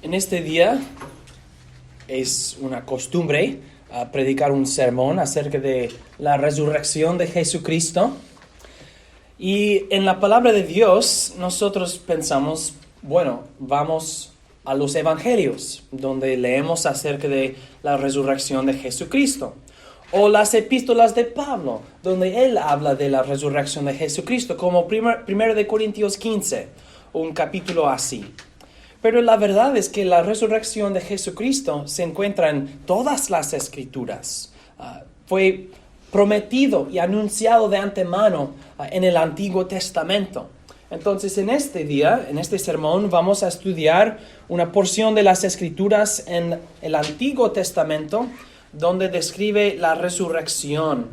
En este día es una costumbre predicar un sermón acerca de la resurrección de Jesucristo. Y en la palabra de Dios nosotros pensamos, vamos a los evangelios, donde leemos acerca de la resurrección de Jesucristo. O las epístolas de Pablo, donde él habla de la resurrección de Jesucristo, como 1 de Corintios 15, un capítulo así. Pero la verdad es que la resurrección de Jesucristo se encuentra en todas las Escrituras. Fue prometido y anunciado de antemano en el Antiguo Testamento. Entonces, en este día, en este sermón, vamos a estudiar una porción de las Escrituras en el Antiguo Testamento, donde describe la resurrección.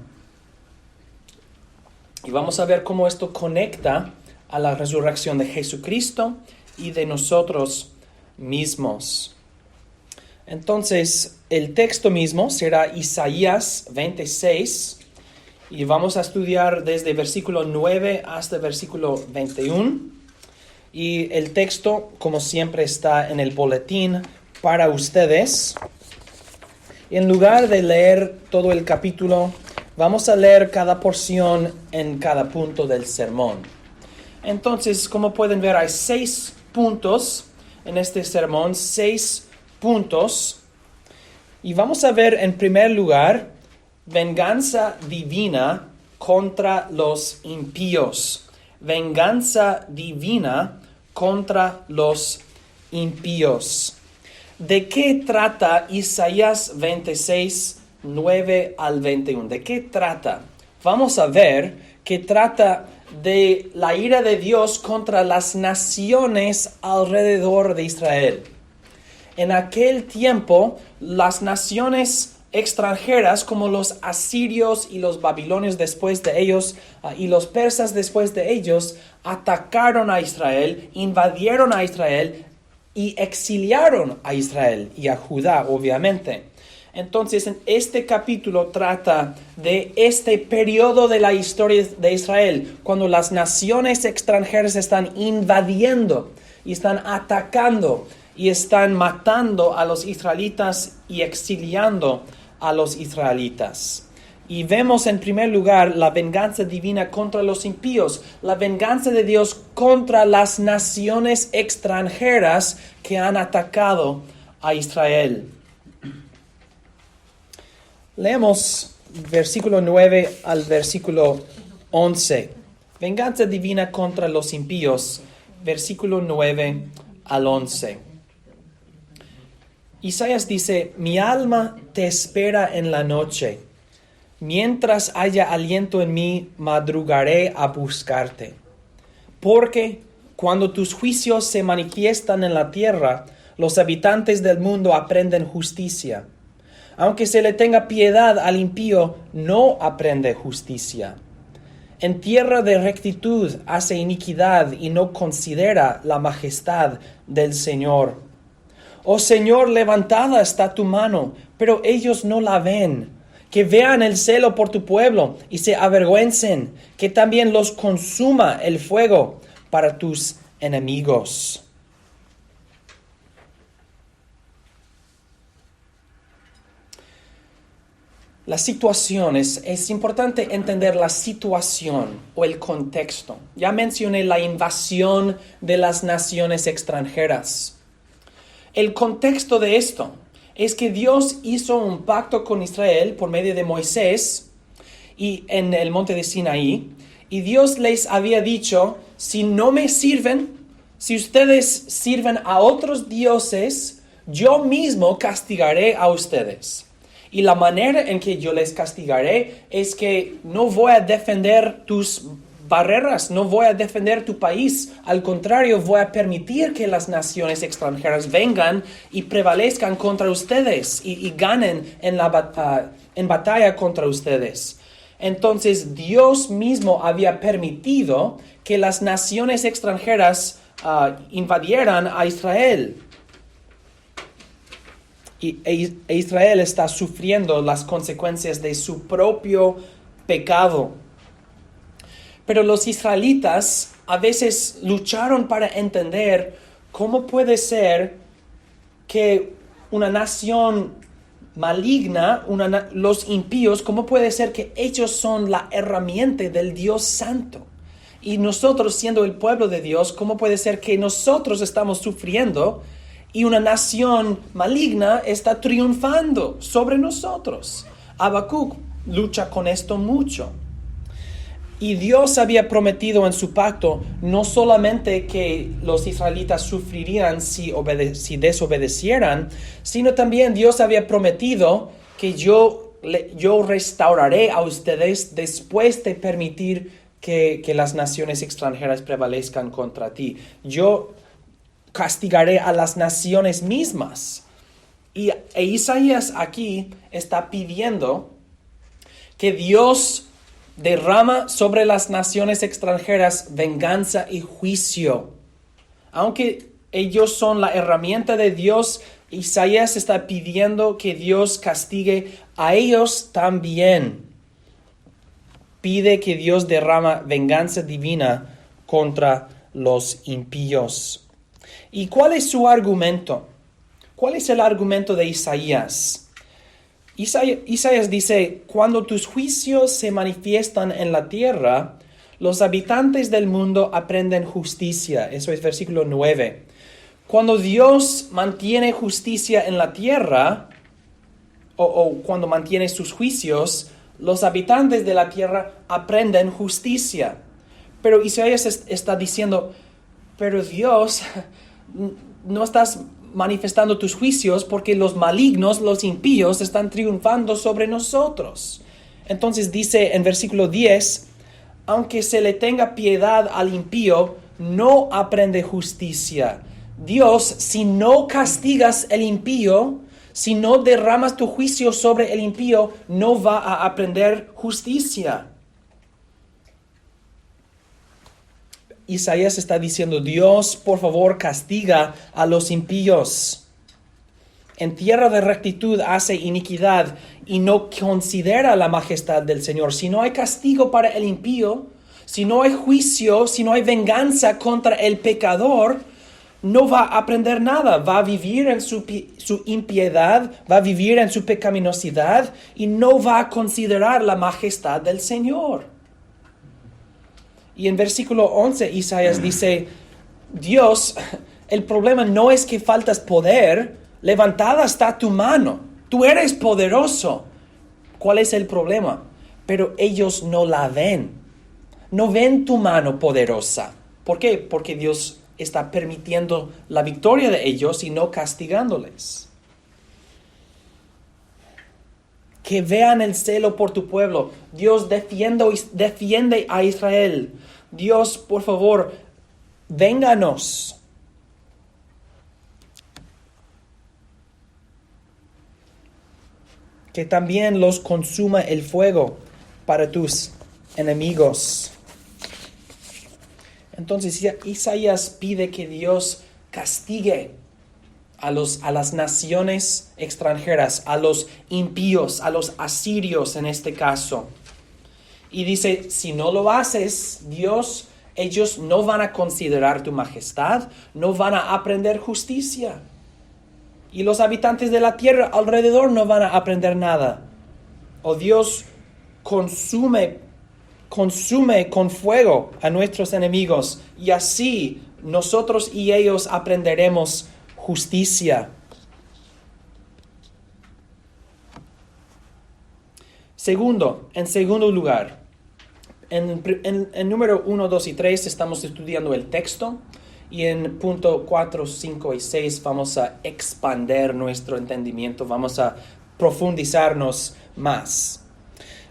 Y vamos a ver cómo esto conecta a la resurrección de Jesucristo y de nosotros mismos. Entonces, el texto mismo será Isaías 26, y vamos a estudiar desde versículo 9 hasta versículo 21. Y el texto, como siempre, está en el boletín para ustedes. En lugar de leer todo el capítulo, vamos a leer cada porción en cada punto del sermón. Entonces, como pueden ver, hay 6 puntos en este sermón, 6 puntos. Y vamos a ver en primer lugar, venganza divina contra los impíos. Venganza divina contra los impíos. ¿De qué trata Isaías 26, 9 al 21? ¿De qué trata? Vamos a ver que trata de la ira de Dios contra las naciones alrededor de Israel. En aquel tiempo, las naciones extranjeras, como los asirios y los babilonios después de ellos, y los persas después de ellos, atacaron a Israel, invadieron a Israel y exiliaron a Israel y a Judá, obviamente. Entonces, en este capítulo trata de este periodo de la historia de Israel, cuando las naciones extranjeras están invadiendo y están atacando y están matando a los israelitas y exiliando a los israelitas. Y vemos en primer lugar la venganza divina contra los impíos, la venganza de Dios contra las naciones extranjeras que han atacado a Israel. Leemos versículo 9 al versículo 11. Venganza divina contra los impíos, versículo 9 al 11. Isaías dice: mi alma te espera en la noche. Mientras haya aliento en mí, madrugaré a buscarte. Porque cuando tus juicios se manifiestan en la tierra, los habitantes del mundo aprenden justicia. Aunque se le tenga piedad al impío, no aprende justicia. En tierra de rectitud hace iniquidad y no considera la majestad del Señor. Oh Señor, levantada está tu mano, pero ellos no la ven. Que vean el celo por tu pueblo y se avergüencen, que también los consuma el fuego para tus enemigos. La situación, es importante entender la situación o el contexto. Ya mencioné la invasión de las naciones extranjeras. El contexto de esto es que Dios hizo un pacto con Israel por medio de Moisés y en el monte de Sinaí, y Dios les había dicho: si no me sirven, si ustedes sirven a otros dioses, yo mismo castigaré a ustedes. Y la manera en que yo les castigaré es que no voy a defender tus barreras, no voy a defender tu país. Al contrario, voy a permitir que las naciones extranjeras vengan y prevalezcan contra ustedes y ganen en batalla contra ustedes. Entonces, Dios mismo había permitido que las naciones extranjeras invadieran a Israel. E Israel está sufriendo las consecuencias de su propio pecado. Pero los israelitas a veces lucharon para entender cómo puede ser que una nación maligna, los impíos, ¿cómo puede ser que ellos son la herramienta del Dios Santo? Y nosotros, siendo el pueblo de Dios, ¿cómo puede ser que nosotros estamos sufriendo y una nación maligna está triunfando sobre nosotros? Habacuc lucha con esto mucho. Y Dios había prometido en su pacto no solamente que los israelitas sufrirían si desobedecieran, sino también Dios había prometido que yo restauraré a ustedes después de permitir que las naciones extranjeras prevalezcan contra ti. Yo castigaré a las naciones mismas. E Isaías aquí está pidiendo que Dios derrama sobre las naciones extranjeras venganza y juicio. Aunque ellos son la herramienta de Dios, Isaías está pidiendo que Dios castigue a ellos también. Pide que Dios derrama venganza divina contra los impíos. ¿Y cuál es su argumento? ¿Cuál es el argumento de Isaías? Isaías dice, cuando tus juicios se manifiestan en la tierra, los habitantes del mundo aprenden justicia. Eso es versículo 9. Cuando Dios mantiene justicia en la tierra, o cuando mantiene sus juicios, los habitantes de la tierra aprenden justicia. Pero Isaías está diciendo, pero Dios, no estás manifestando tus juicios porque los malignos, los impíos, están triunfando sobre nosotros. Entonces dice en versículo 10, aunque se le tenga piedad al impío, no aprende justicia. Dios, si no castigas el impío, si no derramas tu juicio sobre el impío, no va a aprender justicia. Isaías está diciendo, Dios, por favor, castiga a los impíos. En tierra de rectitud hace iniquidad y no considera la majestad del Señor. Si no hay castigo para el impío, si no hay juicio, si no hay venganza contra el pecador, no va a aprender nada. Va a vivir en su impiedad, va a vivir en su pecaminosidad y no va a considerar la majestad del Señor. Y en versículo 11 Isaías dice, Dios, el problema no es que faltas poder, levantada está tu mano, tú eres poderoso. ¿Cuál es el problema? Pero ellos no la ven, no ven tu mano poderosa. ¿Por qué? Porque Dios está permitiendo la victoria de ellos y no castigándoles. Que vean el celo por tu pueblo. Dios defiende a Israel. Dios, por favor, vénganos. Que también los consuma el fuego para tus enemigos. Entonces Isaías pide que Dios castigue a las naciones extranjeras, a los impíos, a los asirios en este caso. Y dice, si no lo haces, Dios, ellos no van a considerar tu majestad, no van a aprender justicia. Y los habitantes de la tierra alrededor no van a aprender nada. O Dios consume con fuego a nuestros enemigos y así nosotros y ellos aprenderemos justicia. En segundo lugar, en número 1, 2 y 3 estamos estudiando el texto y en punto 4, 5 y 6 vamos a expander nuestro entendimiento, vamos a profundizarnos más.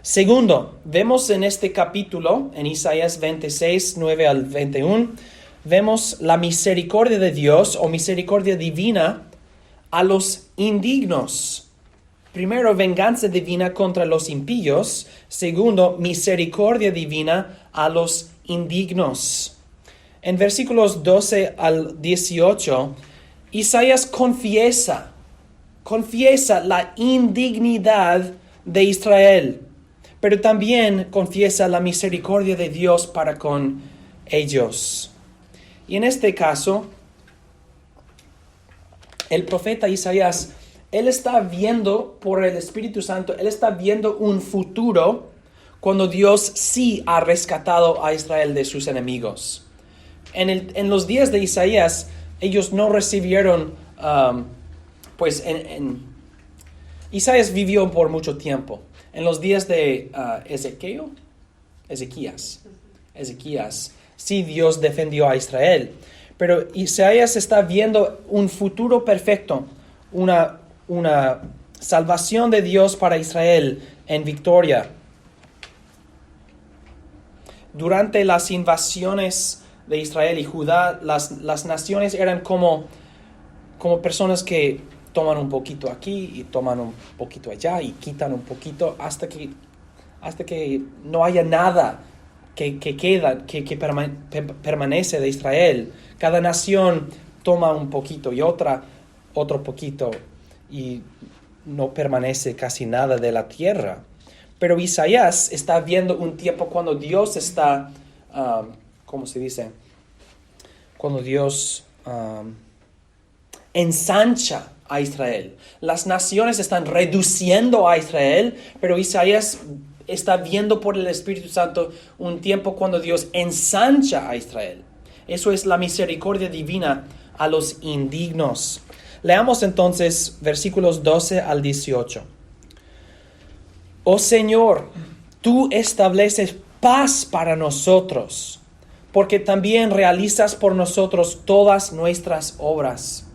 Segundo, vemos en este capítulo, en Isaías 26, 9 al 21, vemos la misericordia de Dios o misericordia divina a los indignos. Primero, venganza divina contra los impíos. Segundo, misericordia divina a los indignos. En versículos 12 al 18, Isaías confiesa la indignidad de Israel, pero también confiesa la misericordia de Dios para con ellos. Y en este caso, el profeta Isaías, él está viendo por el Espíritu Santo, él está viendo un futuro cuando Dios sí ha rescatado a Israel de sus enemigos. En los días de Isaías, ellos no recibieron, Isaías vivió por mucho tiempo. En los días de Ezequías, sí, Dios defendió a Israel. Pero Isaías está viendo un futuro perfecto, una salvación de Dios para Israel en victoria. Durante las invasiones de Israel y Judá, las naciones eran como personas que toman un poquito aquí y toman un poquito allá y quitan un poquito hasta que no haya nada que queda, que permanece de Israel. Cada nación toma un poquito y otro poquito y no permanece casi nada de la tierra. Pero Isaías está viendo un tiempo cuando Dios está, ¿cómo se dice? Cuando Dios ensancha a Israel. Las naciones están reduciendo a Israel, pero Isaías está viendo por el Espíritu Santo un tiempo cuando Dios ensancha a Israel. Eso es la misericordia divina a los indignos. Leamos entonces versículos 12 al 18. Oh Señor, tú estableces paz para nosotros, porque también realizas por nosotros todas nuestras obras.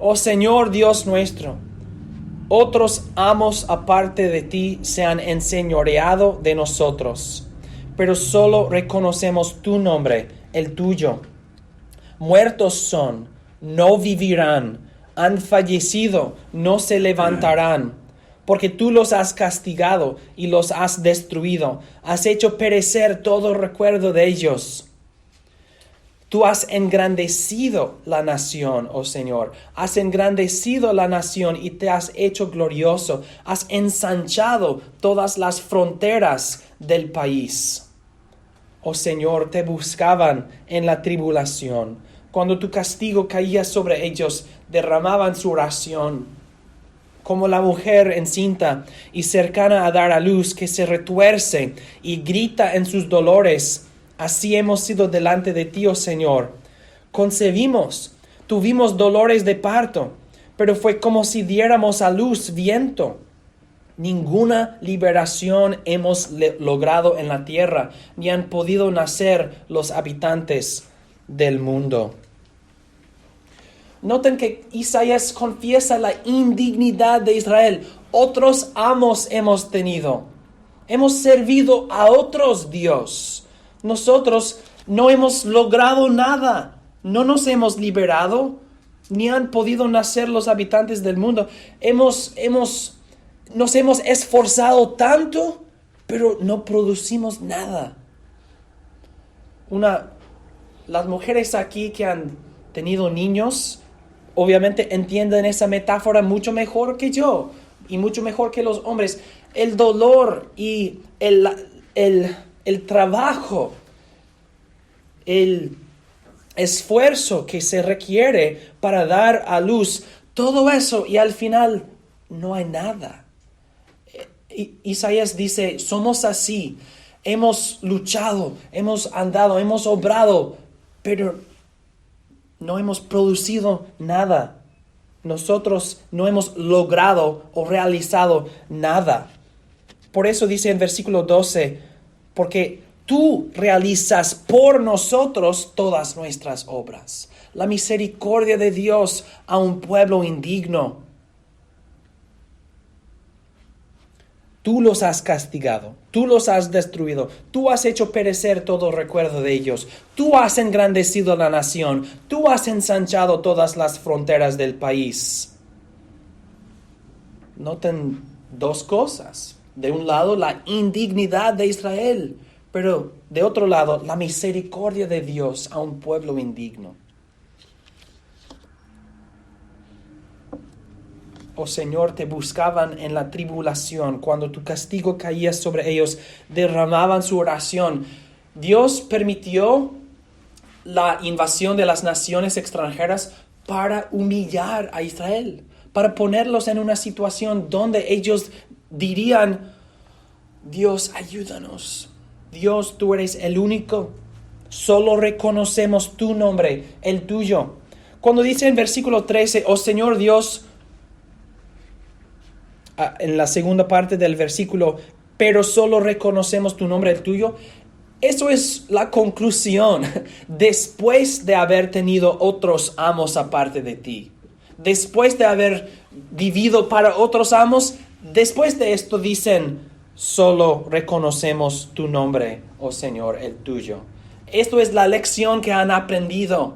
Oh Señor Dios nuestro, otros amos aparte de ti se han enseñoreado de nosotros, pero solo reconocemos tu nombre, el tuyo. Muertos son, no vivirán, han fallecido, no se levantarán, porque tú los has castigado y los has destruido, has hecho perecer todo recuerdo de ellos. Tú has engrandecido la nación, oh Señor, has engrandecido la nación y te has hecho glorioso, has ensanchado todas las fronteras del país. Oh Señor, te buscaban en la tribulación. Cuando tu castigo caía sobre ellos, derramaban su ración. Como la mujer encinta y cercana a dar a luz, que se retuerce y grita en sus dolores, así hemos sido delante de ti, oh Señor. Concebimos, tuvimos dolores de parto, pero fue como si diéramos a luz viento. Ninguna liberación hemos logrado en la tierra, ni han podido nacer los habitantes del mundo. Noten que Isaías confiesa la indignidad de Israel. Otros amos hemos tenido. Hemos servido a otros dios. Nosotros no hemos logrado nada. No nos hemos liberado, ni han podido nacer los habitantes del mundo. Nos hemos esforzado tanto, pero no producimos nada. Las mujeres aquí que han tenido niños, obviamente entienden esa metáfora mucho mejor que yo y mucho mejor que los hombres. El dolor y el trabajo, el esfuerzo que se requiere para dar a luz, todo eso, y al final no hay nada. Isaías dice, somos así, hemos luchado, hemos andado, hemos obrado, pero no hemos producido nada. Nosotros no hemos logrado o realizado nada. Por eso dice en versículo 12, porque tú realizas por nosotros todas nuestras obras. La misericordia de Dios a un pueblo indigno. Tú los has castigado, tú los has destruido, tú has hecho perecer todo recuerdo de ellos, tú has engrandecido la nación, tú has ensanchado todas las fronteras del país. Noten dos cosas. De un lado, la indignidad de Israel, pero de otro lado, la misericordia de Dios a un pueblo indigno. Oh Señor, te buscaban en la tribulación. Cuando tu castigo caía sobre ellos, derramaban su oración. Dios permitió la invasión de las naciones extranjeras para humillar a Israel, para ponerlos en una situación donde ellos dirían: Dios, ayúdanos. Dios, tú eres el único. Solo reconocemos tu nombre, el tuyo. Cuando dice en versículo 13, oh Señor Dios, en la segunda parte del versículo, pero solo reconocemos tu nombre, el tuyo. Eso es la conclusión después de haber tenido otros amos aparte de ti. Después de haber vivido para otros amos, después de esto dicen: solo reconocemos tu nombre, oh Señor, el tuyo. Esto es la lección que han aprendido.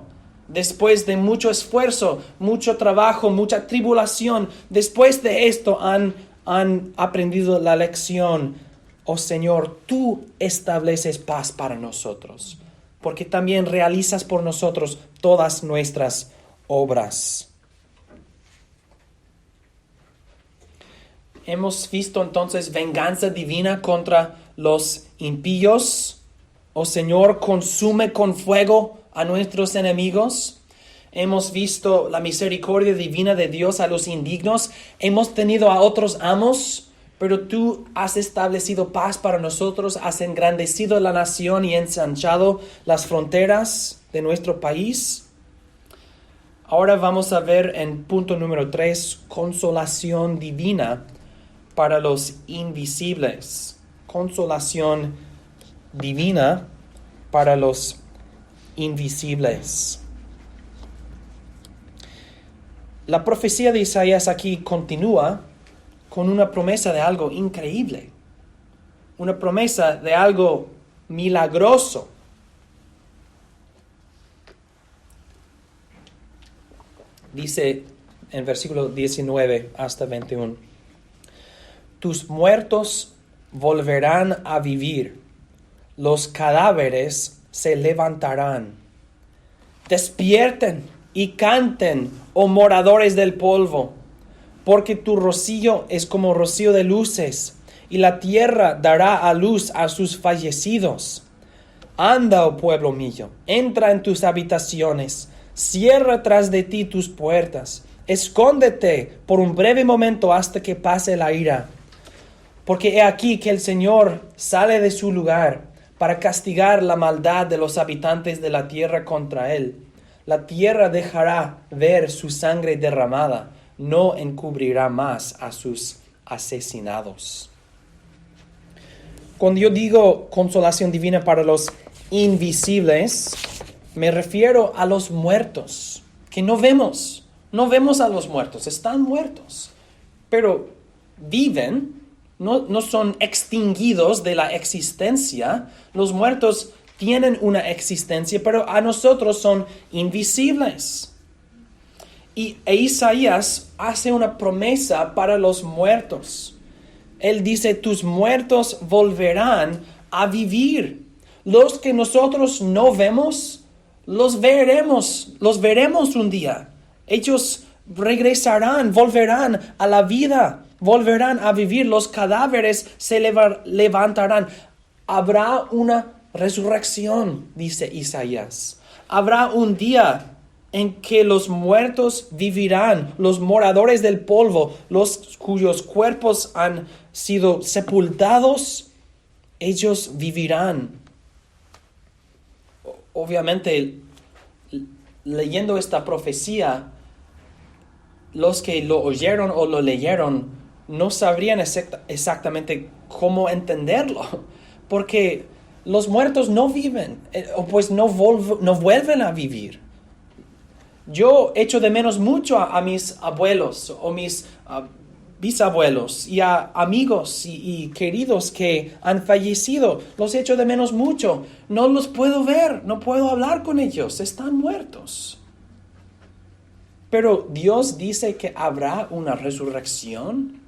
Después de mucho esfuerzo, mucho trabajo, mucha tribulación, después de esto han aprendido la lección. Oh Señor, tú estableces paz para nosotros, porque también realizas por nosotros todas nuestras obras. Hemos visto entonces venganza divina contra los impíos. Oh Señor, consume con fuego a nuestros enemigos. Hemos visto la misericordia divina de Dios a los indignos. Hemos tenido a otros amos, pero tú has establecido paz para nosotros, has engrandecido la nación y ensanchado las fronteras de nuestro país. Ahora vamos a ver en punto número 3, consolación divina para los invisibles. Consolación divina para los invisibles. La profecía de Isaías aquí continúa con una promesa de algo increíble, una promesa de algo milagroso. Dice en versículo 19 hasta 21, tus muertos volverán a vivir, los cadáveres se levantarán. Despierten y canten, oh moradores del polvo, porque tu rocío es como rocío de luces, y la tierra dará a luz a sus fallecidos. Anda, oh pueblo mío, entra en tus habitaciones, cierra tras de ti tus puertas, escóndete por un breve momento hasta que pase la ira. Porque he aquí que el Señor sale de su lugar para castigar la maldad de los habitantes de la tierra contra él. La tierra dejará ver su sangre derramada, no encubrirá más a sus asesinados. Cuando yo digo consolación divina para los invisibles, me refiero a los muertos, que no vemos a los muertos, están muertos, pero viven. No son extinguidos de la existencia. Los muertos tienen una existencia, pero a nosotros son invisibles. E Isaías hace una promesa para los muertos. Él dice, tus muertos volverán a vivir. Los que nosotros no vemos, los veremos un día. Ellos regresarán, volverán a la vida. Volverán a vivir, los cadáveres se levantarán. Habrá una resurrección, dice Isaías. Habrá un día en que los muertos vivirán, los moradores del polvo, los cuyos cuerpos han sido sepultados, ellos vivirán. Obviamente, leyendo esta profecía, los que lo oyeron o lo leyeron no sabrían exactamente cómo entenderlo, porque los muertos no viven, o pues no vuelven a vivir. Yo echo de menos mucho a mis abuelos o mis bisabuelos y a amigos y queridos que han fallecido. Los echo de menos mucho. No los puedo ver, no puedo hablar con ellos, están muertos. Pero Dios dice que habrá una resurrección.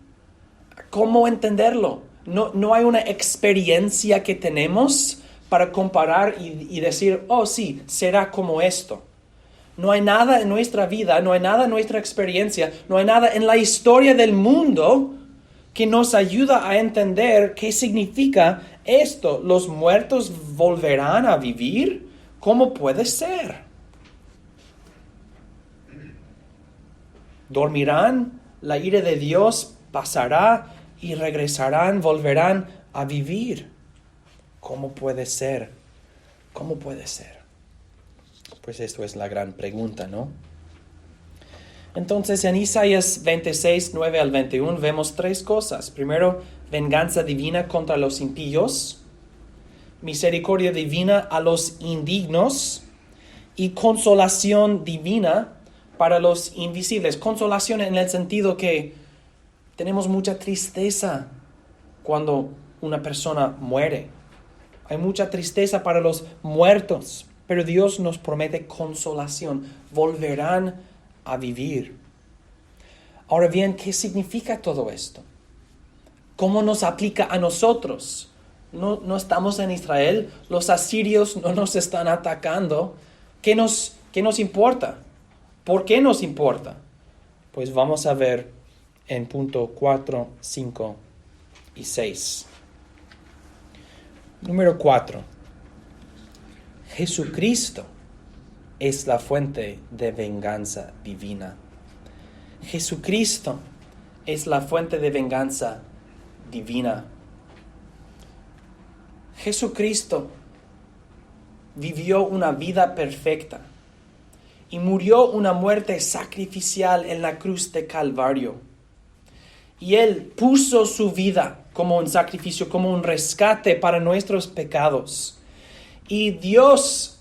¿Cómo entenderlo? No hay una experiencia que tenemos para comparar y decir, oh sí, será como esto. No hay nada en nuestra vida, no hay nada en nuestra experiencia, no hay nada en la historia del mundo que nos ayuda a entender qué significa esto. ¿Los muertos volverán a vivir? ¿Cómo puede ser? dormirán, la ira de Dios pasará y regresarán, volverán a vivir. ¿Cómo puede ser? ¿Cómo puede ser? Pues esto es la gran pregunta, ¿no? Entonces en Isaías 26, 9 al 21 vemos tres cosas. Primero, venganza divina contra los impíos, misericordia divina a los indignos y consolación divina para los invisibles. Consolación en el sentido que tenemos mucha tristeza cuando una persona muere. Hay mucha tristeza para los muertos, pero Dios nos promete consolación. Volverán a vivir. Ahora bien, ¿qué significa todo esto? ¿Cómo nos aplica a nosotros? No estamos en Israel, los asirios no nos están atacando. ¿Qué nos importa? ¿Por qué nos importa? Pues vamos a ver en punto 4, 5 y 6. Número 4. Jesucristo es la fuente de venganza divina. Jesucristo es la fuente de venganza divina. Jesucristo vivió una vida perfecta y murió una muerte sacrificial en la cruz de Calvario. Y Él puso su vida como un sacrificio, como un rescate para nuestros pecados. Y Dios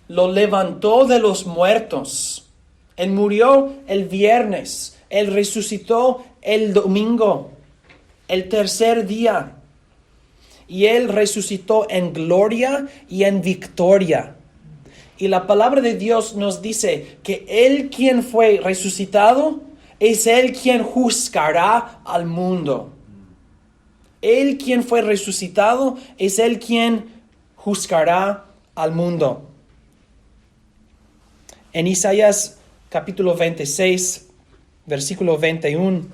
lo levantó de los muertos. Él murió el viernes. Él resucitó el domingo, el tercer día. Y Él resucitó en gloria y en victoria. Y la palabra de Dios nos dice que Él quien fue resucitado es Él quien juzgará al mundo. Él quien fue resucitado es Él quien juzgará al mundo. En Isaías capítulo 26, versículo 21,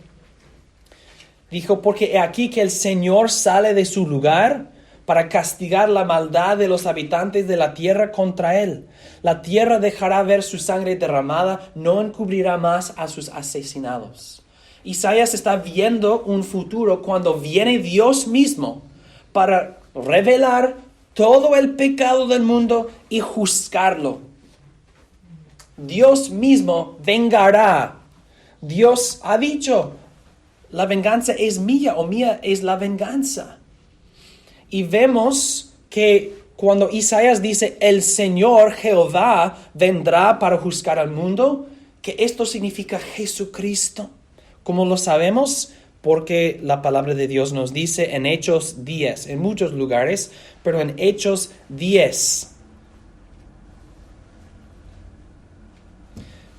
dijo, porque he aquí que el Señor sale de su lugar para castigar la maldad de los habitantes de la tierra contra Él. La tierra dejará ver su sangre derramada, no encubrirá más a sus asesinados. Isaías está viendo un futuro cuando viene Dios mismo para revelar todo el pecado del mundo y juzgarlo. Dios mismo vengará. Dios ha dicho, la venganza es mía o mía es la venganza. Y vemos que cuando Isaías dice, el Señor Jehová vendrá para juzgar al mundo, que esto significa Jesucristo. ¿Cómo lo sabemos? Porque la palabra de Dios nos dice en Hechos 10, en muchos lugares, pero en Hechos 10.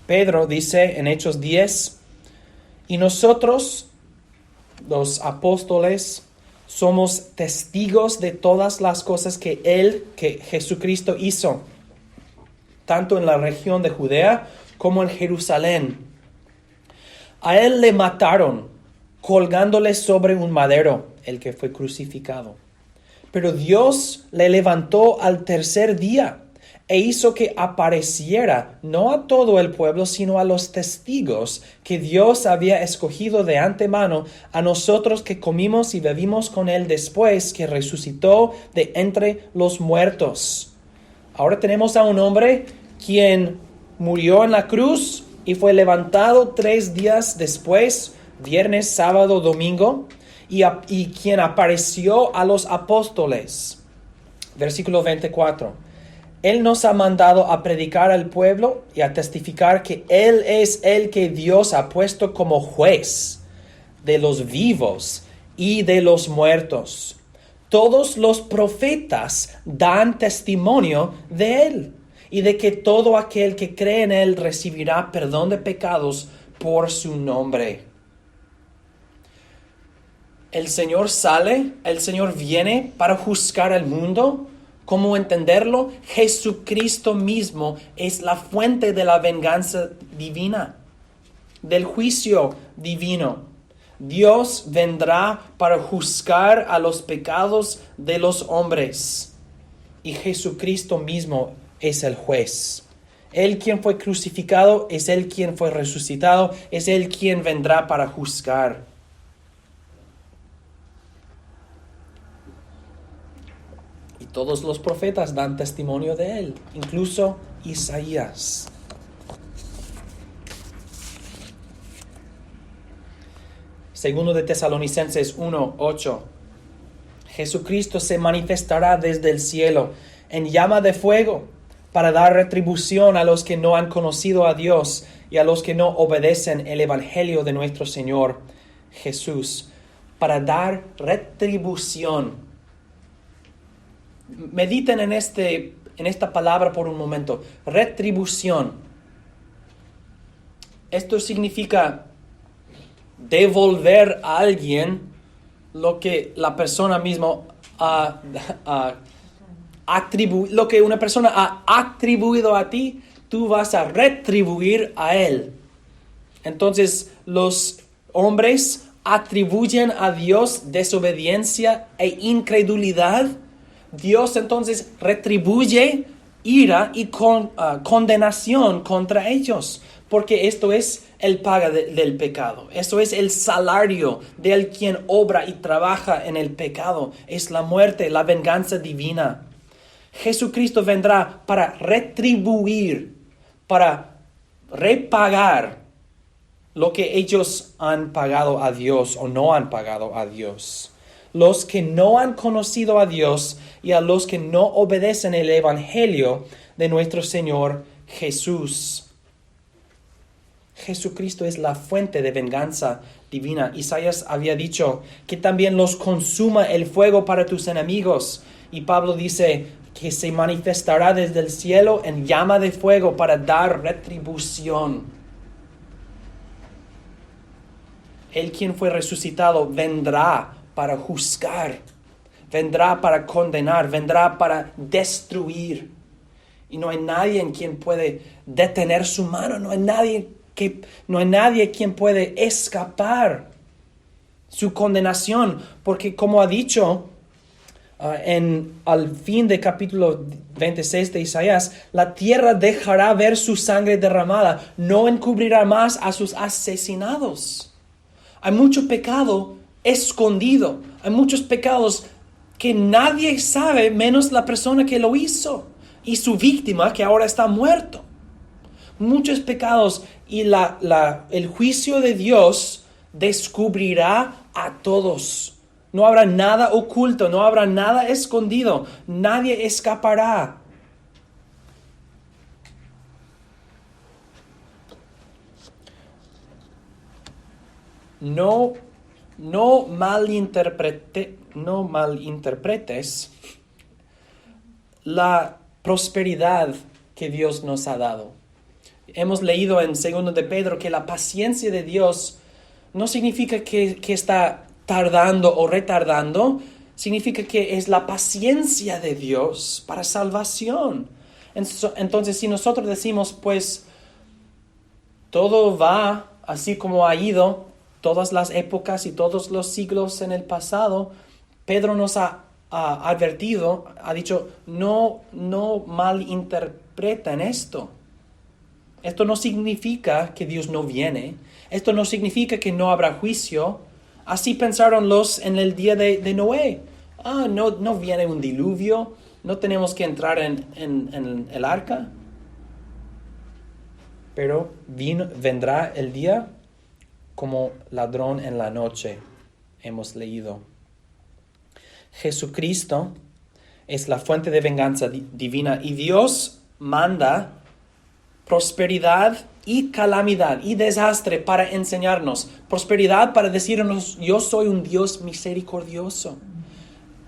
Pedro dice en Hechos 10, y nosotros, los apóstoles, somos testigos de todas las cosas que Jesucristo hizo, tanto en la región de Judea como en Jerusalén. A Él le mataron, colgándole sobre un madero, el que fue crucificado. Pero Dios le levantó al tercer día e hizo que apareciera no a todo el pueblo, sino a los testigos que Dios había escogido de antemano, a nosotros que comimos y bebimos con Él después que resucitó de entre los muertos. Ahora tenemos a un hombre quien murió en la cruz y fue levantado 3 días después, viernes, sábado, domingo, y quien apareció a los apóstoles. Versículo 24. Él nos ha mandado a predicar al pueblo y a testificar que Él es el que Dios ha puesto como juez de los vivos y de los muertos. Todos los profetas dan testimonio de Él y de que todo aquel que cree en Él recibirá perdón de pecados por su nombre. El Señor sale, el Señor viene para juzgar al mundo. ¿Cómo entenderlo? Jesucristo mismo es la fuente de la venganza divina, del juicio divino. Dios vendrá para juzgar a los pecados de los hombres. Y Jesucristo mismo es el juez. Él quien fue crucificado es Él quien fue resucitado, es Él quien vendrá para juzgar. Y todos los profetas dan testimonio de Él, incluso Isaías. Segundo de Tesalonicenses 1:8. Jesucristo se manifestará desde el cielo en llama de fuego para dar retribución a los que no han conocido a Dios y a los que no obedecen el evangelio de nuestro Señor Jesús. Para dar retribución. Mediten en esta palabra por un momento. Retribución. Esto significa devolver a alguien lo que la persona misma lo que una persona ha atribuido a ti, tú vas a retribuir a él. Entonces, los hombres atribuyen a Dios desobediencia e incredulidad. Dios entonces retribuye ira y condenación contra ellos, porque esto es el paga del pecado. Eso es el salario del quien obra y trabaja en el pecado. Es la muerte, la venganza divina. Jesucristo vendrá para retribuir, para repagar lo que ellos han pagado a Dios o no han pagado a Dios. Los que no han conocido a Dios y a los que no obedecen el evangelio de nuestro Señor Jesús. Jesucristo es la fuente de venganza divina. Isaías había dicho que también los consuma el fuego para tus enemigos. Y Pablo dice que se manifestará desde el cielo en llama de fuego para dar retribución. Él quien fue resucitado vendrá para juzgar, vendrá para condenar, vendrá para destruir. Y no hay nadie en quien puede detener su mano, no hay nadie quien puede escapar su condenación, porque como ha dicho al fin del capítulo 26 de Isaías, la tierra dejará ver su sangre derramada, no encubrirá más a sus asesinados. Hay mucho pecado escondido, hay muchos pecados que nadie sabe menos la persona que lo hizo y su víctima que ahora está muerto. Muchos pecados y el juicio de Dios descubrirá a todos. No habrá nada oculto, no habrá nada escondido, nadie escapará. No malinterpretes la prosperidad que Dios nos ha dado. Hemos leído en 2 de Pedro que la paciencia de Dios no significa que está tardando o retardando, significa que es la paciencia de Dios para salvación. Entonces, si nosotros decimos, pues, todo va así como ha ido todas las épocas y todos los siglos en el pasado, Pedro nos ha advertido, ha dicho, no malinterpreten esto. Esto no significa que Dios no viene. Esto no significa que no habrá juicio. Así pensaron los en el día de Noé. No viene un diluvio. No tenemos que entrar en el arca. Pero vendrá el día como ladrón en la noche. Hemos leído. Jesucristo es la fuente de venganza divina y Dios manda prosperidad y calamidad y desastre para enseñarnos. Prosperidad para decirnos, yo soy un Dios misericordioso.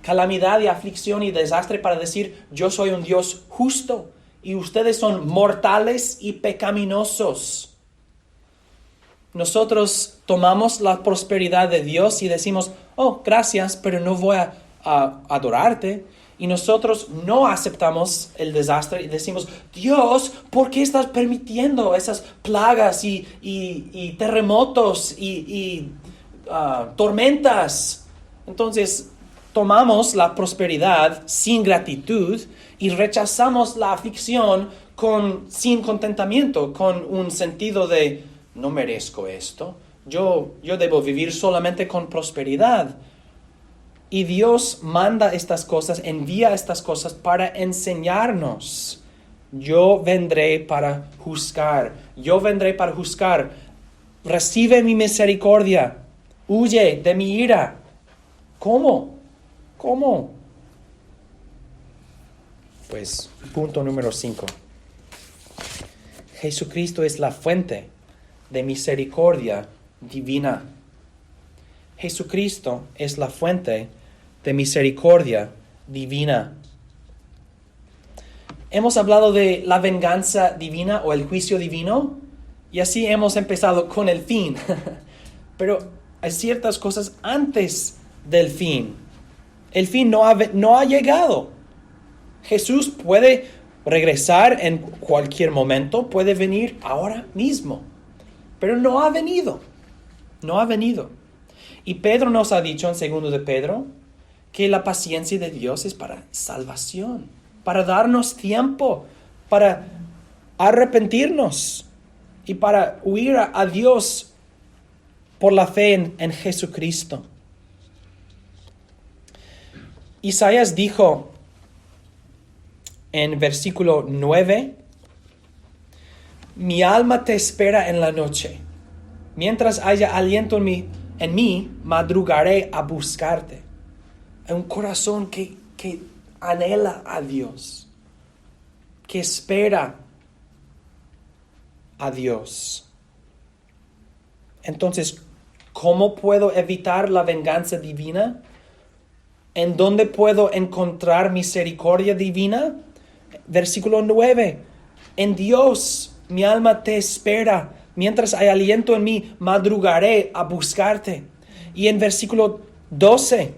Calamidad y aflicción y desastre para decir, yo soy un Dios justo y ustedes son mortales y pecaminosos. Nosotros tomamos la prosperidad de Dios y decimos, oh, gracias, pero no voy a adorarte. Y nosotros no aceptamos el desastre y decimos, Dios, ¿por qué estás permitiendo esas plagas y terremotos y tormentas? Entonces, tomamos la prosperidad sin gratitud y rechazamos la aflicción sin contentamiento, con un sentido de no merezco esto, yo debo vivir solamente con prosperidad. Y Dios manda estas cosas, envía estas cosas para enseñarnos. Yo vendré para juzgar. Recibe mi misericordia. Huye de mi ira. ¿Cómo? Pues, punto número 5. Jesucristo es la fuente de misericordia divina. Jesucristo es la fuente de misericordia divina. Hemos hablado de la venganza divina o el juicio divino, y así hemos empezado con el fin. Pero hay ciertas cosas antes del fin. El fin no ha llegado. Jesús puede regresar en cualquier momento, puede venir ahora mismo, pero no ha venido. Y Pedro nos ha dicho en 2 de Pedro que la paciencia de Dios es para salvación, para darnos tiempo, para arrepentirnos y para huir a Dios por la fe en Jesucristo. Isaías dijo en versículo 9, mi alma te espera en la noche. Mientras haya aliento en mí, madrugaré a buscarte. Hay un corazón que anhela a Dios, que espera a Dios. Entonces, ¿cómo puedo evitar la venganza divina? ¿En dónde puedo encontrar misericordia divina? Versículo 9. En Dios mi alma te espera. Mientras hay aliento en mí, madrugaré a buscarte. Y en versículo 12.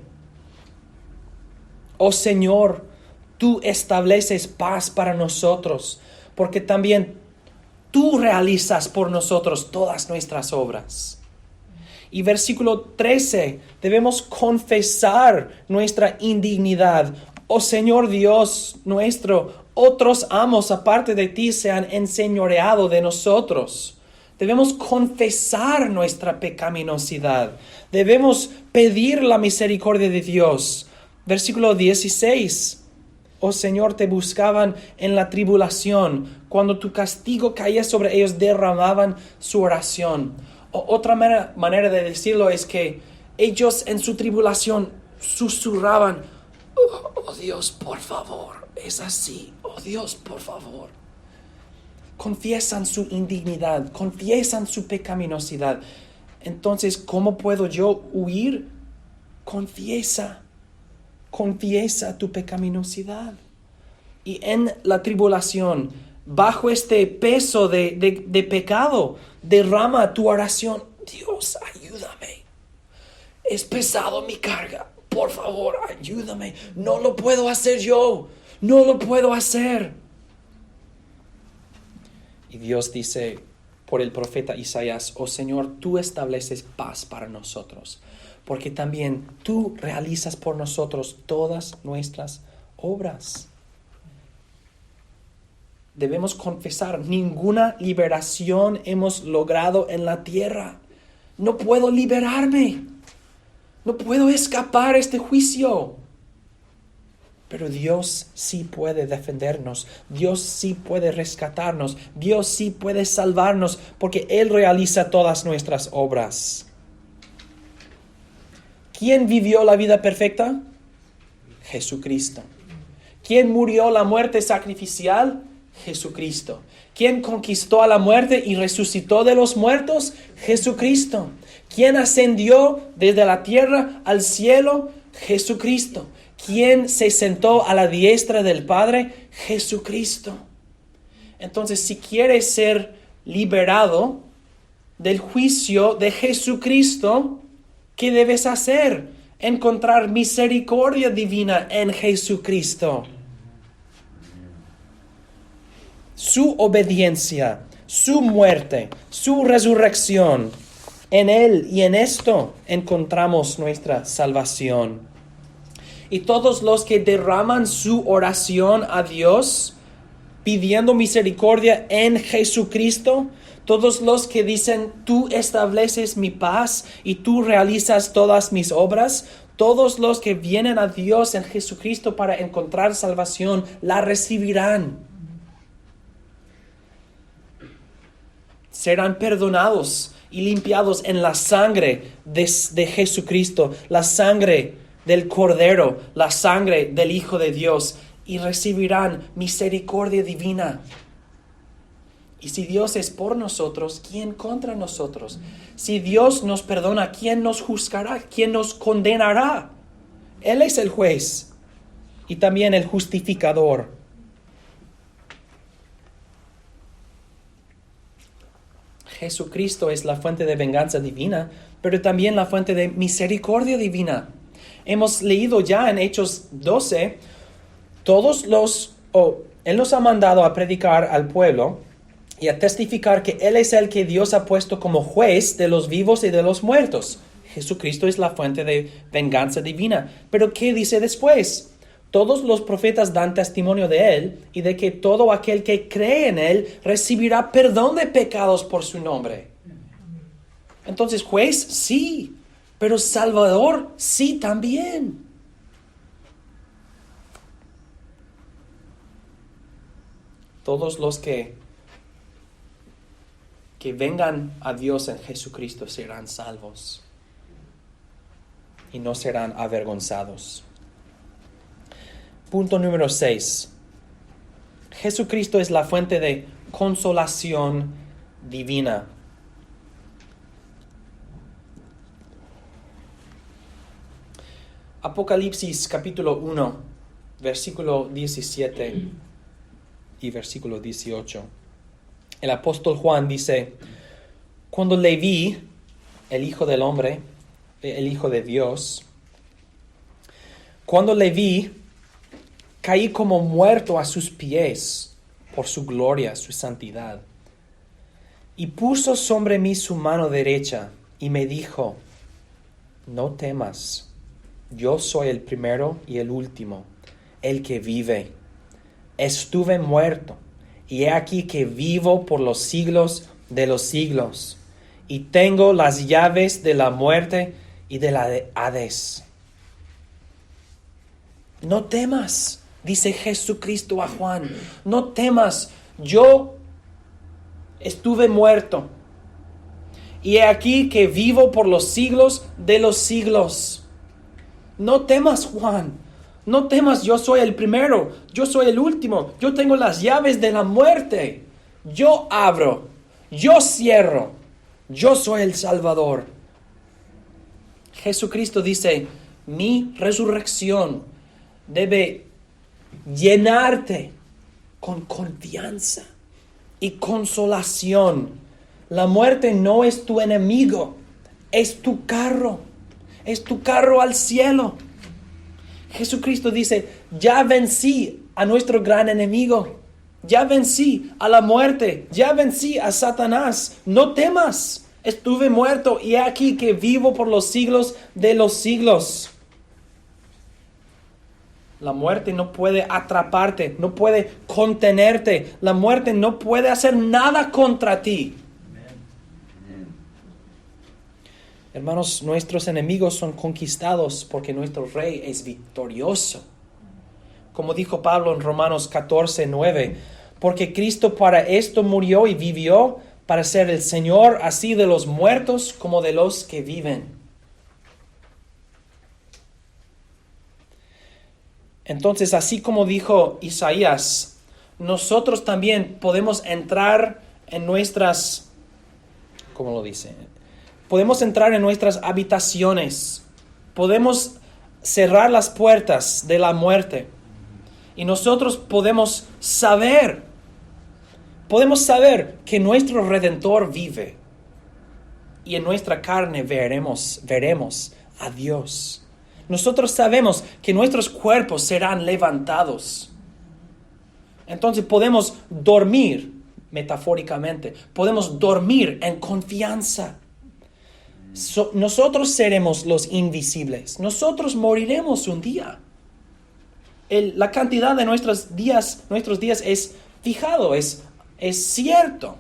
Oh Señor, tú estableces paz para nosotros, porque también tú realizas por nosotros todas nuestras obras. Y versículo 13, debemos confesar nuestra indignidad. Oh Señor Dios nuestro, otros amos aparte de ti se han enseñoreado de nosotros. Debemos confesar nuestra pecaminosidad. Debemos pedir la misericordia de Dios. Versículo 16. Oh Señor, te buscaban en la tribulación. Cuando tu castigo caía sobre ellos, derramaban su oración. Otra manera de decirlo es que ellos en su tribulación susurraban, oh Dios, por favor, es así, oh Dios, por favor. Confiesan su indignidad, confiesan su pecaminosidad. Entonces, ¿cómo puedo yo huir? Confiesa tu pecaminosidad. Y en la tribulación, bajo este peso de pecado, derrama tu oración. Dios, ayúdame. Es pesado mi carga. Por favor, ayúdame. No lo puedo hacer yo. No lo puedo hacer. Y Dios dice por el profeta Isaías, oh Señor, tú estableces paz para nosotros, porque también tú realizas por nosotros todas nuestras obras. Debemos confesar, ninguna liberación hemos logrado en la tierra. No puedo liberarme. No puedo escapar este juicio. Pero Dios sí puede defendernos. Dios sí puede rescatarnos. Dios sí puede salvarnos, porque Él realiza todas nuestras obras. ¿Quién vivió la vida perfecta? Jesucristo. ¿Quién murió la muerte sacrificial? Jesucristo. ¿Quién conquistó a la muerte y resucitó de los muertos? Jesucristo. ¿Quién ascendió desde la tierra al cielo? Jesucristo. ¿Quién se sentó a la diestra del Padre? Jesucristo. Entonces, si quieres ser liberado del juicio de Jesucristo, ¿qué debes hacer? Encontrar misericordia divina en Jesucristo. Su obediencia, su muerte, su resurrección. En Él y en esto encontramos nuestra salvación. y todos los que derraman su oración a Dios, pidiendo misericordia en Jesucristo, todos los que dicen, tú estableces mi paz y tú realizas todas mis obras, todos los que vienen a Dios en Jesucristo para encontrar salvación, la recibirán. Serán perdonados y limpiados en la sangre de Jesucristo, la sangre del Cordero, la sangre del Hijo de Dios, y recibirán misericordia divina. Y si Dios es por nosotros, ¿quién contra nosotros? Si Dios nos perdona, ¿quién nos juzgará? ¿Quién nos condenará? Él es el juez y también el justificador. Jesucristo es la fuente de venganza divina, pero también la fuente de misericordia divina. Hemos leído ya en Hechos 12, Él nos ha mandado a predicar al pueblo y a testificar que Él es el que Dios ha puesto como juez de los vivos y de los muertos. Jesucristo es la fuente de venganza divina. Pero ¿qué dice después? Todos los profetas dan testimonio de Él y de que todo aquel que cree en Él recibirá perdón de pecados por su nombre. Entonces, juez, sí, pero Salvador, sí también. Todos los que vengan a Dios en Jesucristo serán salvos y no serán avergonzados. Punto número 6. Jesucristo es la fuente de consolación divina. Apocalipsis capítulo 1, versículo 17 y versículo 18. El apóstol Juan dice, cuando le vi, el Hijo del Hombre, el Hijo de Dios, cuando le vi, caí como muerto a sus pies por su gloria, su santidad. Y puso sobre mí su mano derecha y me dijo, no temas, yo soy el primero y el último, el que vive. Estuve muerto, y he aquí que vivo por los siglos de los siglos, y tengo las llaves de la muerte y de la de Hades. No temas, dice Jesucristo a Juan, no temas, yo estuve muerto, y he aquí que vivo por los siglos de los siglos. No temas, Juan. No temas, yo soy el primero, yo soy el último, yo tengo las llaves de la muerte. Yo abro, yo cierro, yo soy el Salvador. Jesucristo dice, mi resurrección debe llenarte con confianza y consolación. La muerte no es tu enemigo, es tu carro al cielo. Jesucristo dice, ya vencí a nuestro gran enemigo, ya vencí a la muerte, ya vencí a Satanás, no temas, estuve muerto y he aquí que vivo por los siglos de los siglos. La muerte no puede atraparte, no puede contenerte, la muerte no puede hacer nada contra ti. Hermanos, nuestros enemigos son conquistados porque nuestro Rey es victorioso. Como dijo Pablo en Romanos 14:9, porque Cristo para esto murió y vivió, para ser el Señor así de los muertos como de los que viven. Entonces, así como dijo Isaías, nosotros también podemos entrar en nuestras, ¿cómo lo dice? Podemos entrar en nuestras habitaciones, podemos cerrar las puertas de la muerte y nosotros podemos saber que nuestro Redentor vive y en nuestra carne veremos a Dios. Nosotros sabemos que nuestros cuerpos serán levantados. Entonces podemos dormir, metafóricamente, podemos dormir en confianza. Nosotros seremos los invisibles. Nosotros moriremos un día. la cantidad de nuestros días es fijado, es cierto.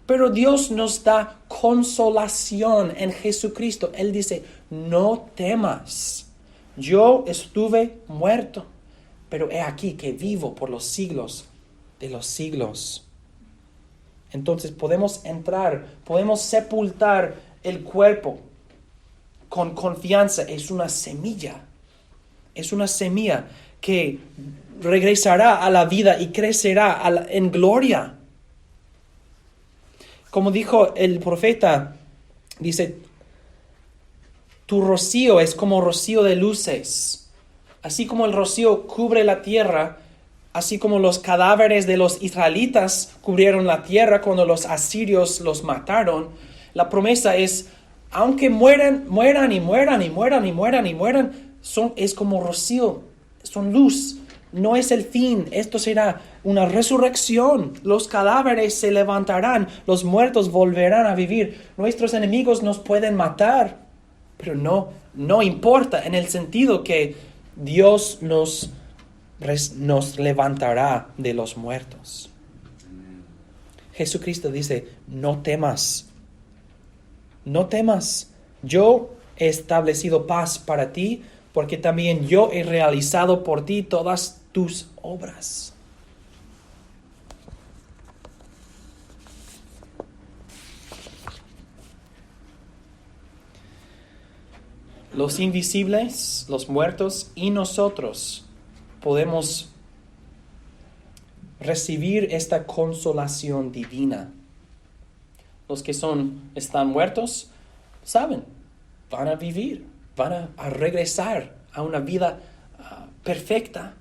Pero Dios nos da consolación en Jesucristo. Él dice, no temas. Yo estuve muerto, pero he aquí que vivo por los siglos de los siglos. Entonces podemos entrar, podemos sepultar el cuerpo con confianza. Es una semilla que regresará a la vida y crecerá en gloria. Como dijo el profeta, dice, tu rocío es como rocío de luces. Así como el rocío cubre la tierra, así como los cadáveres de los israelitas cubrieron la tierra cuando los asirios los mataron, la promesa es, aunque mueran, es como rocío, son luz. No es el fin, esto será una resurrección. Los cadáveres se levantarán, los muertos volverán a vivir. Nuestros enemigos nos pueden matar, pero no importa, en el sentido que Dios nos levantará de los muertos. Jesucristo dice, no temas, yo he establecido paz para ti, porque también yo he realizado por ti todas tus obras. Los invisibles, los muertos y nosotros podemos recibir esta consolación divina. Los que están muertos, saben, van a vivir, van a regresar a una vida perfecta.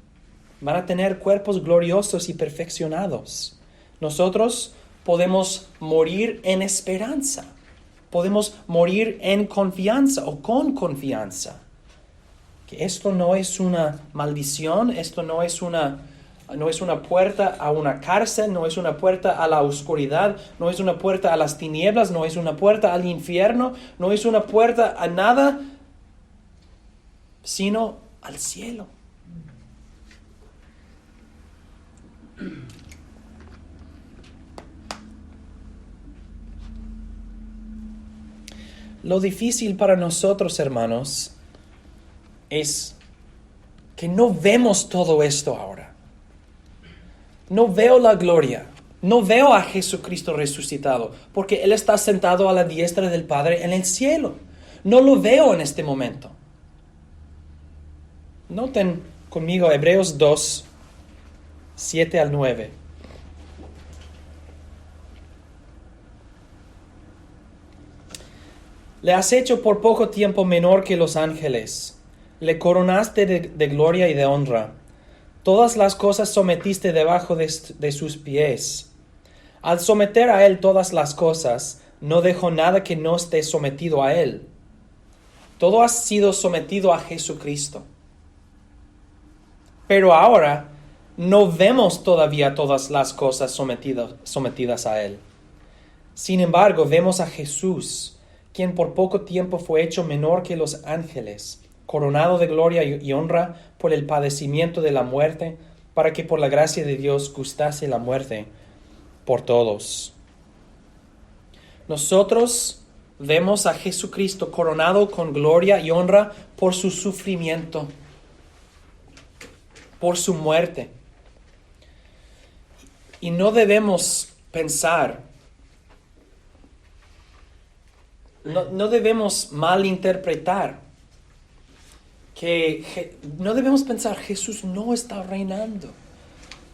Van a tener cuerpos gloriosos y perfeccionados. Nosotros podemos morir en esperanza. Podemos morir en confianza o con confianza. Que esto no es una maldición, esto no es una puerta a una cárcel, no es una puerta a la oscuridad, no es una puerta a las tinieblas, no es una puerta al infierno, no es una puerta a nada, sino al cielo. Lo difícil para nosotros, hermanos, es que no vemos todo esto ahora. No veo la gloria, no veo a Jesucristo resucitado, porque Él está sentado a la diestra del Padre en el cielo. No lo veo en este momento. Noten conmigo Hebreos 2, 7 al 9. Le has hecho por poco tiempo menor que los ángeles. Le coronaste de gloria y de honra. Todas las cosas sometiste debajo de sus pies. Al someter a Él todas las cosas, no dejó nada que no esté sometido a Él. Todo ha sido sometido a Jesucristo. Pero ahora no vemos todavía todas las cosas sometidas a Él. Sin embargo, vemos a Jesús, quien por poco tiempo fue hecho menor que los ángeles, coronado de gloria y honra por el padecimiento de la muerte, para que por la gracia de Dios gustase la muerte por todos. Nosotros vemos a Jesucristo coronado con gloria y honra por su sufrimiento, por su muerte. Y no debemos pensar, no debemos malinterpretar, no debemos pensar Jesús no está reinando,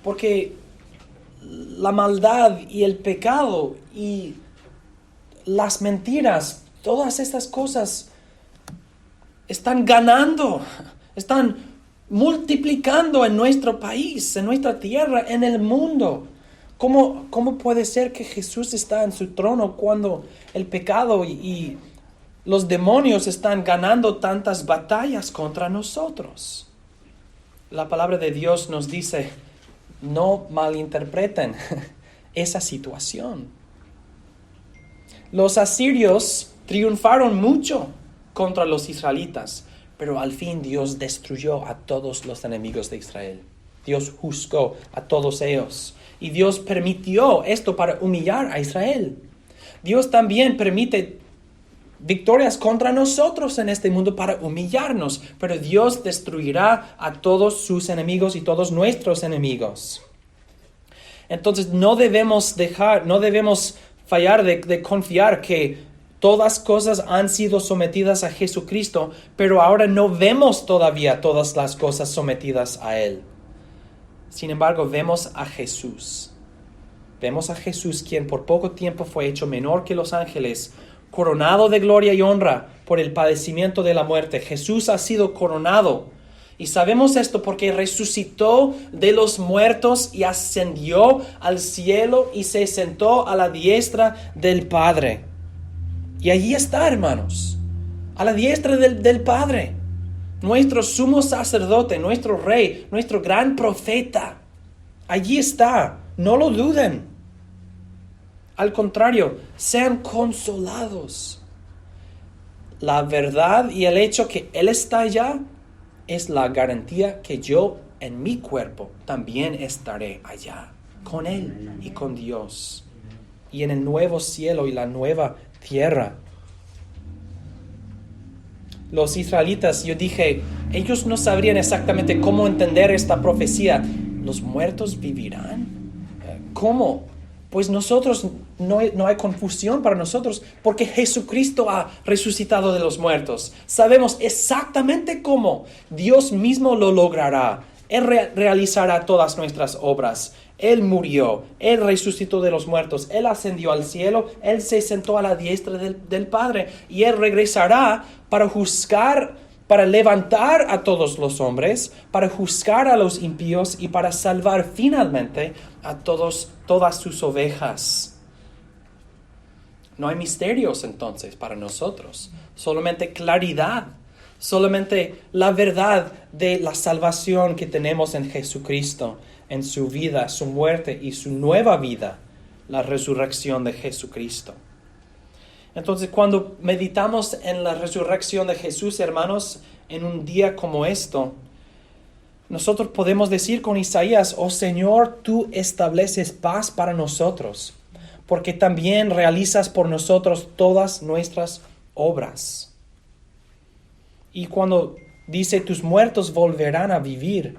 porque la maldad y el pecado y las mentiras, todas estas cosas están ganando, están multiplicando en nuestro país, en nuestra tierra, en el mundo. ¿Cómo puede ser que Jesús está en su trono cuando el pecado y los demonios están ganando tantas batallas contra nosotros? La palabra de Dios nos dice, no malinterpreten esa situación. Los asirios triunfaron mucho contra los israelitas, Pero al fin Dios destruyó a todos los enemigos de Israel. Dios juzgó a todos ellos. Y Dios permitió esto para humillar a Israel. Dios también permite victorias contra nosotros en este mundo para humillarnos. Pero Dios destruirá a todos sus enemigos y todos nuestros enemigos. Entonces no debemos fallar de confiar que todas cosas han sido sometidas a Jesucristo, pero ahora no vemos todavía todas las cosas sometidas a Él. Sin embargo, vemos a Jesús. Vemos a Jesús, quien por poco tiempo fue hecho menor que los ángeles, coronado de gloria y honra por el padecimiento de la muerte. Jesús ha sido coronado. Y sabemos esto porque resucitó de los muertos y ascendió al cielo y se sentó a la diestra del Padre. Y allí está, hermanos, a la diestra del Padre, nuestro sumo sacerdote, nuestro rey, nuestro gran profeta. Allí está, no lo duden. Al contrario, sean consolados. La verdad y el hecho que Él está allá es la garantía que yo en mi cuerpo también estaré allá, con Él y con Dios, y en el nuevo cielo y la nueva tierra. Los israelitas, yo dije, ellos no sabrían exactamente cómo entender esta profecía. ¿Los muertos vivirán? ¿Cómo? Pues nosotros, no hay confusión para nosotros, porque Jesucristo ha resucitado de los muertos. Sabemos exactamente cómo. Dios mismo lo logrará. Él realizará todas nuestras obras. Él murió, Él resucitó de los muertos, Él ascendió al cielo, Él se sentó a la diestra del Padre, y Él regresará para juzgar, para levantar a todos los hombres, para juzgar a los impíos y para salvar finalmente a todas sus ovejas. No hay misterios entonces para nosotros, solamente claridad, solamente la verdad de la salvación que tenemos en Jesucristo, en su vida, su muerte y su nueva vida, la resurrección de Jesucristo. Entonces, cuando meditamos en la resurrección de Jesús, hermanos, en un día como esto, nosotros podemos decir con Isaías: oh Señor, tú estableces paz para nosotros, porque también realizas por nosotros todas nuestras obras. Y cuando dice: tus muertos volverán a vivir,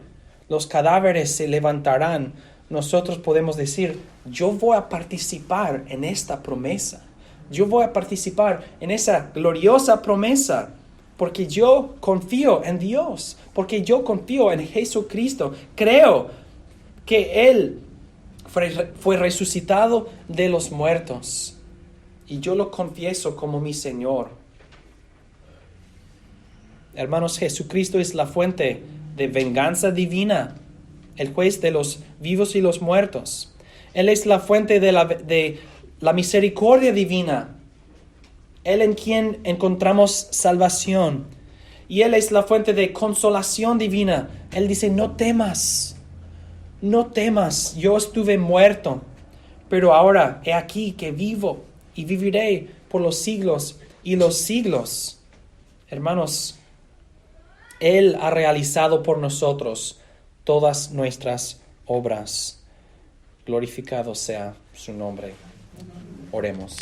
los cadáveres se levantarán, nosotros podemos decir: yo voy a participar en esta promesa. Yo voy a participar en esa gloriosa promesa, porque yo confío en Dios, porque yo confío en Jesucristo. Creo que Él fue resucitado de los muertos, y yo lo confieso como mi Señor. Hermanos, Jesucristo es la fuente de venganza divina, el juez de los vivos y los muertos. Él es la fuente de la misericordia divina, Él en quien encontramos salvación. Y Él es la fuente de consolación divina. Él dice: no temas, yo estuve muerto, pero ahora he aquí que vivo y viviré por los siglos y los siglos. Hermanos, Él ha realizado por nosotros todas nuestras obras. Glorificado sea su nombre. Oremos.